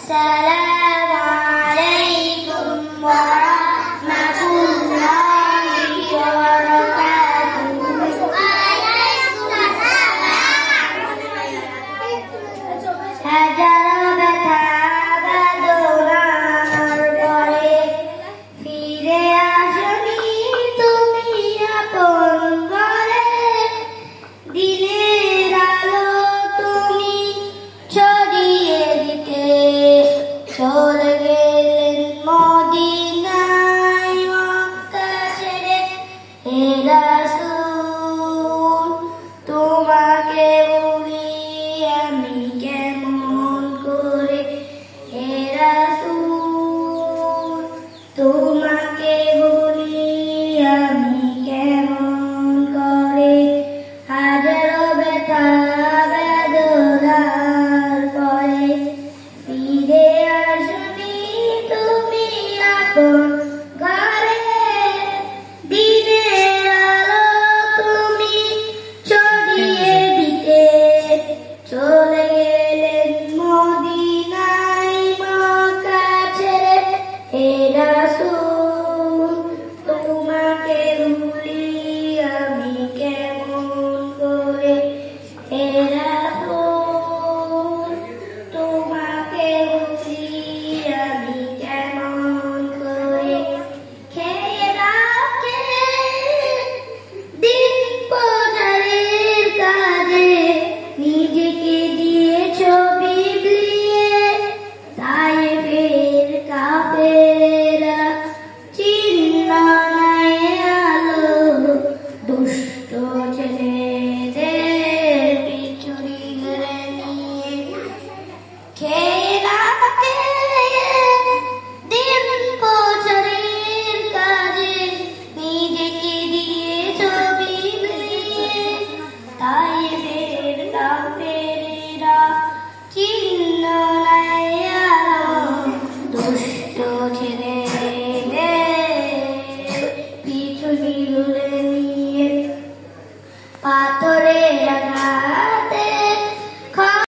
السلام عليكم ورحمة الله وبركاته. হাজারো ব্যথা বেদনার পরে ফিরে আসনি তুমি আপন ঘরে, দিনের আলো তুমি ছড়িয়ে দিতে চলে গেলেন মদিনায় মক্কা ছেড়ে। হে রাসূল তোমাকে বলি আমি কেমন করে, হে রাসূল তোমাকে বলি আমি কেমন করে। হাজারো ব্যথা বেদনার পরে ফিরে আসনি তুমি আপন